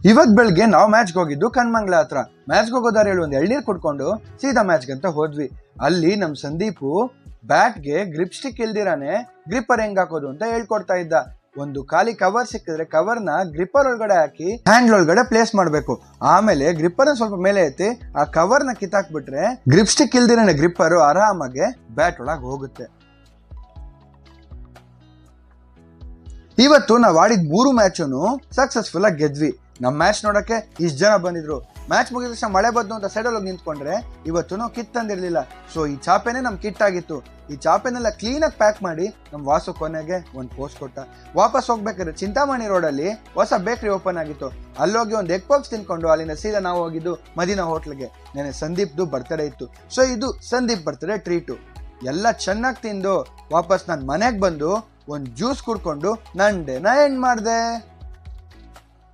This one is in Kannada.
ಇವತ್ ಬೆಳಗ್ಗೆ ನಾವು ಮ್ಯಾಚ್ಗೆ ಹೋಗಿದ್ದು ಕಣ್ಮಂಗ್ಲ ಹತ್ರ. ಮ್ಯಾಚ್ಗೆ ಹೋಗೋದಾರ ಹೇಳಿ ಒಂದು ಎಳ್ನೀರ್ ಕುಡ್ಕೊಂಡು ಸೀದಾ ಮ್ಯಾಚ್ಗೆ ಅಂತ ಹೋದ್ವಿ. ಅಲ್ಲಿ ನಮ್ ಸಂದೀಪು ಬ್ಯಾಟ್ಗೆ ಗ್ರಿಪ್ ಸ್ಟಿಕ್ ಇಲ್ದಿರಾನೆ ಗ್ರಿಪ್ಪರ್ ಹೆಂಗ್ ಹಾಕೋದು ಅಂತ ಹೇಳ್ಕೊಡ್ತಾ ಇದ್ದ. ಒಂದು ಖಾಲಿ ಕವರ್ ಸಿಕ್ಕಿದ್ರೆ ಕವರ್ನ ಗ್ರಿಪ್ಪರ್ ಒಳಗಡೆ ಹಾಕಿ ಹ್ಯಾಂಡ್ಲ್ ಒಳಗಡೆ ಪ್ಲೇಸ್ ಮಾಡ್ಬೇಕು. ಆಮೇಲೆ ಗ್ರಿಪ್ಪರ್ ಸ್ವಲ್ಪ ಮೇಲೆ ಎತ್ತಿ ಆ ಕವರ್ನ ಕಿತ್ತಾಕ್ಬಿಟ್ರೆ ಗ್ರಿಪ್ ಸ್ಟಿಕ್ ಇಲ್ದಿರಾನೆ ಗ್ರಿಪ್ಪರ್ ಆರಾಮಾಗೆ ಬ್ಯಾಟ್ ಒಳಗೆ ಹೋಗುತ್ತೆ. ಇವತ್ತು ನಾವ್ ಆಡಿದ 3 ಮ್ಯಾಚನ್ನು ಸಕ್ಸಸ್ಫುಲ್ ಆಗಿ ಗೆದ್ವಿ. ನಮ್ ಮ್ಯಾಚ್ ನೋಡಕ್ಕೆ ಇಷ್ಟ ಜನ ಬಂದಿದ್ರು. ಮ್ಯಾಚ್ ಮುಗಿದ ತಕ್ಷಣ ಮಳೆ ಬಂದು ಅಂತ ಸೈಡಲ್ಲಿ ಹೋಗಿ ನಿಂತ್ಕೊಂಡ್ರೆ ಇವತ್ತು ನಾವು ಕಿಟ್ ತಂದಿರ್ಲಿಲ್ಲ. ಸೊ ಈ ಚಾಪೆನೆ ನಮ್ ಕಿಟ್ ಆಗಿತ್ತು. ಈ ಚಾಪೆನೆಲ್ಲ ಕ್ಲೀನ್ ಆಗಿ ಪ್ಯಾಕ್ ಮಾಡಿ ನಮ್ ವಾಸು ಕೊನೆಗೆ ಒಂದು ಪೋಸ್ಟ್ ಕೊಟ್ಟ. ವಾಪಸ್ ಹೋಗ್ಬೇಕಾದ್ರೆ ಚಿಂತಾಮಣಿ ರೋಡಲ್ಲಿ ಹೊಸ ಬೇಕರಿ ಓಪನ್ ಆಗಿತ್ತು. ಅಲ್ಲೋಗಿ ಒಂದು ಎಗ್ ಪಫ್ಸ್ ತಿನ್ಕೊಂಡು ಅಲ್ಲಿಂದ ಸೀದಾ ನಾವು ಹೋಗಿದ್ದು ಮದೀನಾ ಹೋಟ್ಲ್ಗೆ. ನೆನೆ ಸಂದೀಪ್ದು ಬರ್ತ್ಡೇ ಇತ್ತು. ಸೊ ಇದು ಸಂದೀಪ್ ಬರ್ತ್ಡೇ ಟ್ರೀಟು. ಎಲ್ಲ ಚೆನ್ನಾಗಿ ತಿಂದು ವಾಪಸ್ ನಾನು ಮನೆಗೆ ಬಂದು ಒಂದು ಜ್ಯೂಸ್ ಕುಡ್ಕೊಂಡು ನನ್ನ ಡೇನ ಎಂಡ್ ಮಾಡಿದೆ.